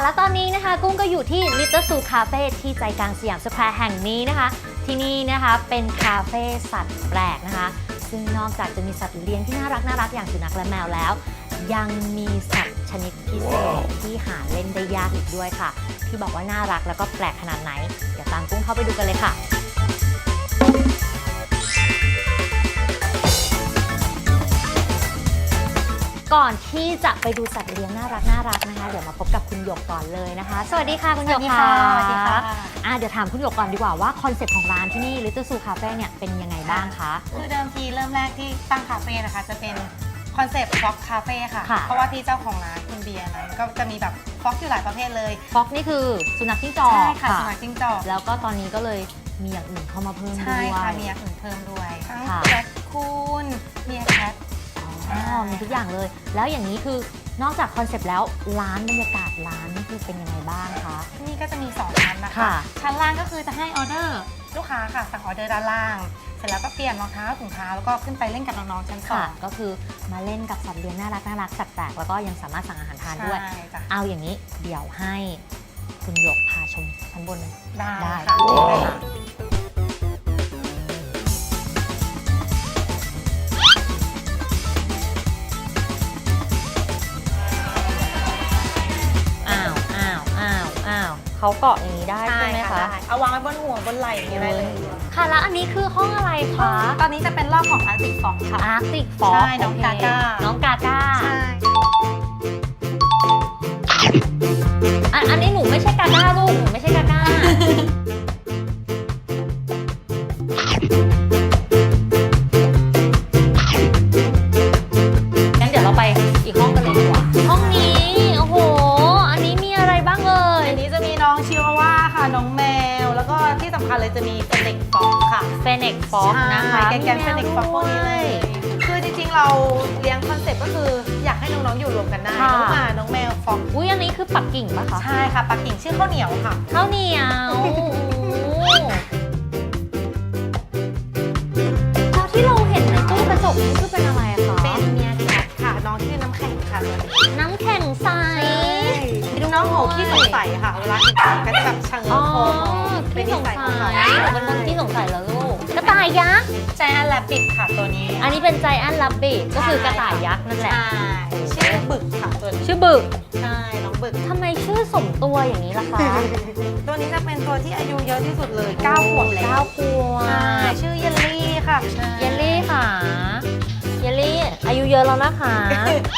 และตอนนี้นะคะกุ้งก็อยู่ที่ Little Zoo Cafe ที่ใจกลางสยามสแควร์แห่งนี้นะคะที่นี่นะคะเป็นคาเฟ่สัตว์แปลกนะคะซึ่งนอกจากจะมีสัตว์เลี้ยงที่น่ารักอย่างสุนัขและแมวแล้วยังมีสัตว์ชนิดพิเศษที่หาเล่นได้ยากอีกด้วยค่ะที่บอกว่าน่ารักแล้วก็แปลกขนาดไหนเดี๋ยวตามกุ้งเข้าไปดูกันเลยค่ะก่อนที่จะไปดูสัตว์เลี้ยงน่ารักนะคะเดี๋ยวมาพบกับคุณหยกก่อนเลยนะคะสวัสดีค่ะคุณหยกค่ะสวัสดีค่ะเดี๋ยวถามคุณหยกก่อนดีกว่าว่าคอนเซ็ปต์ของร้านที่นี่ Little Zoo Cafe เนี่ยเป็นยังไงบ้างคะคือเดิมทีเริ่มแรกที่ตั้งคาเฟ่นะคะจะเป็นคอนเซ็ปต์ฟ็อกคาเฟ่ค่ะเพราะว่าที่เจ้าของร้านคุณเบียร์นั้นก็จะมีแบบฟ็อกอยู่หลายประเภทเลยฟ็อกนี่คือสุนัขจิ้งจอกใช่ค่ะสุนัขจิ้งจอกแล้วก็ตอนนี้ก็เลยมีอย่างอื่นเข้ามาเพิ่มด้วยใช่ค่ะมีอย่างอื่นเพิ่มด้วยทั้งแรคคูนเมียแคทมีทุกอย่างเลยแล้วอย่างนี้คือนอกจากคอนเซปต์แล้วร้านบรรยากาศร้านนี่คือเป็นยังไงบ้างคะที่นี่ก็จะมี2ชั้นนะคะชั้นล่างก็คือจะให้ออเดอร์ลูกค้าค่ะสั่งออเดอร์ด้านล่างเสร็จแล้วก็เปลี่ยนรองเท้าถุงเท้าแล้วก็ขึ้นไปเล่นกับน้องๆชั้น2ก็คือมาเล่นกับสัตว์เลี้ยงน่ารักสัตว์แปลกแล้วก็ยังสามารถสั่งอาหารทานด้วยเอาอย่างนี้เดี๋ยวให้คุณหยกพาชมชั้นบนได้ค่ะเขาเกาะอย่างนี้ได้ใช่ไหมคะเอาวางไว้บนหัวบนไหล่อย่างนี้ได้เลยค่ะแล้วอันนี้คือห้องอะไรคะตอนนี้จะเป็นรอบของอาร์ติกฟ็อกค่ะอาร์ติกฟ็อกใช่น้องกาก้าใช่อันนี้หนูไม่ใช่กาก้าลูกหนูไม่ใช่กาก้างั้นเดี๋ยวเราไปอีกห้องกันเลยดีกว่าห้องนี้โอ้โหอันนี้มีอะไรบ้างเอ่ยอันนี้จะมีน้องชิวาว่าค่ะน้องแมวแล้วก็ที่สำคัญเลยจะมีเฟเน็กฟ็อกค่ะเฟเน็กฟ็อกนะคะแกนเฟเน็กฟ็อกพวกนี้เลยคือจริงๆเราเลี้ยงคอนเซ็ปต์ก็คืออยากให้น้องๆอยู่รวมกันได้น้องหมาน้องแมวฟ็อกอุ้ยอันนี้คือปักกิ่งปะคะใช่ค่ะปักกิ่งชื่อข้าวเหนียวค่ะข้าวเหนียวแล้วที่เราเห็นในตู้กระจกนี่คือเป็นอะไรคะเป็นเมียแคทค่ะน้องชื่อน้ำแข็งค่ะน้ำแข็งใสดูน้องโหขี้สงสัยค่ะเวลาเห็นก็จะแบบชะเง้อคอขี้สงสัยเป็นคนขี้สงสัยแล้วลูกกระต่ายยักษ์ใจแอนแลบบิทค่ะตัวนี้อันนี้เป็นใจแอนแลบบิทก็คือกระต่ายยักษ์นั่นแหละชื่อบึกค่ะตัวนี้ชื่อบึกใช่น้องบึกทำไมชื่อสมตัวอย่างนี้ล่ะคะตัวนี้จะเป็นตัวที่อายุเยอะที่สุดเลย9 ขวบแล้ว9 ขวบชื่อเยลลี่ค่ะเยลลี่ค่ะเยลลี่อายุเยอะแล้วนะคะ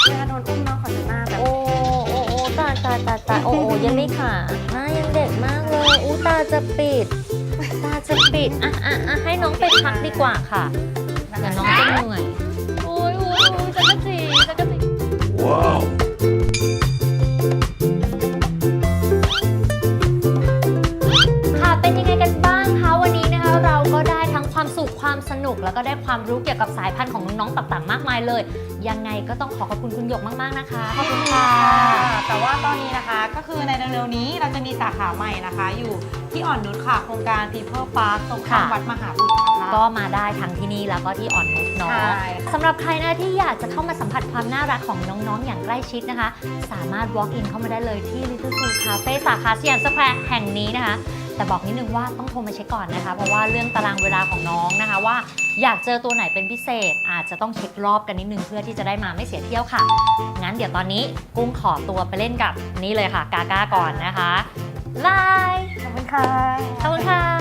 เวลาโดนอุ้มน้องขอดูหน้าแบบโอ้ตาโอ้เยลลี่ค่ะหน้ายังเด็กมากเลยตาจะปิดให้น้องไปพักดีกว่าค่ะเดี๋ยวน้องจะเหนื่อยโอ้ยจักรจีว้าวค่ะเป็นยังไงกันบ้างคะวันนี้นะคะเราก็ได้ทั้งความสุขความสนุกแล้วก็ได้ความรู้เกี่ยวกับสายพันธุ์ของน้องๆต่างๆมากมายเลยยังไงก็ต้องขอบคุณคุณหยกมากๆนะคะขอบคุณค่ะแต่ว่าตอนนี้นะคะก็คือในเร็วๆนี้เราจะมีสาขาใหม่นะคะอยู่ที่อ่อนนุชค่ะโครงการ People Park ตรงข้ามวัดมหาบุตรนะคะก็มาได้ทั้งที่นี่แล้วก็ที่อ่อนนุชเนาะสำหรับใครนะที่อยากจะเข้ามาสัมผัสความน่ารักของน้องๆอย่างใกล้ชิดนะคะสามารถ walk in เข้ามาได้เลยที่ Little Zoo Cafe สาขาสยามสแควร์แห่งนี้นะคะแต่บอกนิดนึงว่าต้องโทรมาเช็คก่อนนะคะเพราะว่าเรื่องตารางเวลาของน้องนะคะว่าอยากเจอตัวไหนเป็นพิเศษอาจจะต้องเช็ครอบกันนิดนึงเพื่อที่จะได้มาไม่เสียเที่ยวค่ะงั้นเดี๋ยวตอนนี้กุ้งขอตัวไปเล่นกับนี่เลยค่ะกาก้าก่อนนะคะบายขอบคุณค่ะขอบคุณค่ะ